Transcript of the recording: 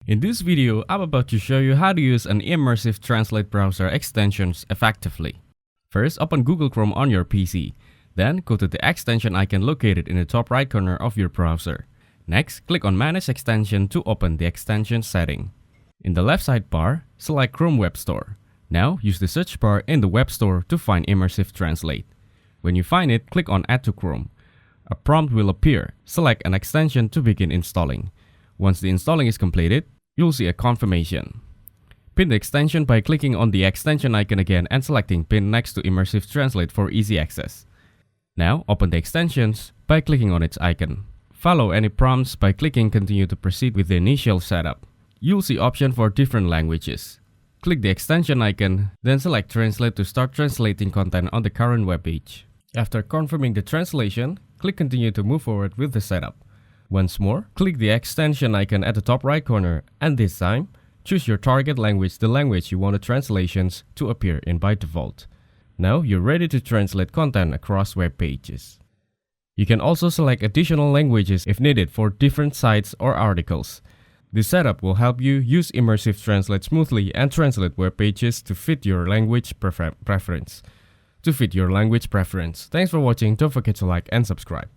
In this video, I'm about to show you how to use an Immersive Translate browser extensions effectively. First, open Google Chrome on your PC. Then, go to the extension icon located in the top right corner of your browser. Next, click on Manage Extension to open the extension setting. In the left sidebar, select Chrome Web Store. Now, use the search bar in the Web Store to find Immersive Translate. When you find it, click on Add to Chrome. A prompt will appear. Select an extension to begin installing. Once the installing is completed, you'll see a confirmation. Pin the extension by clicking on the extension icon again and selecting Pin next to Immersive Translate for easy access. Now, open the extensions by clicking on its icon. Follow any prompts by clicking Continue to proceed with the initial setup. You'll see options for different languages. Click the extension icon, then select Translate to start translating content on the current web page. After confirming the translation, click Continue to move forward with the setup. Once more, click the extension icon at the top right corner, and this time, choose your target language, the language you want the translations to appear in by default. Now you're ready to translate content across web pages. You can also select additional languages if needed for different sites or articles. This setup will help you use Immersive Translate smoothly and translate web pages to fit your language preference. Thanks for watching. Don't forget to like and subscribe.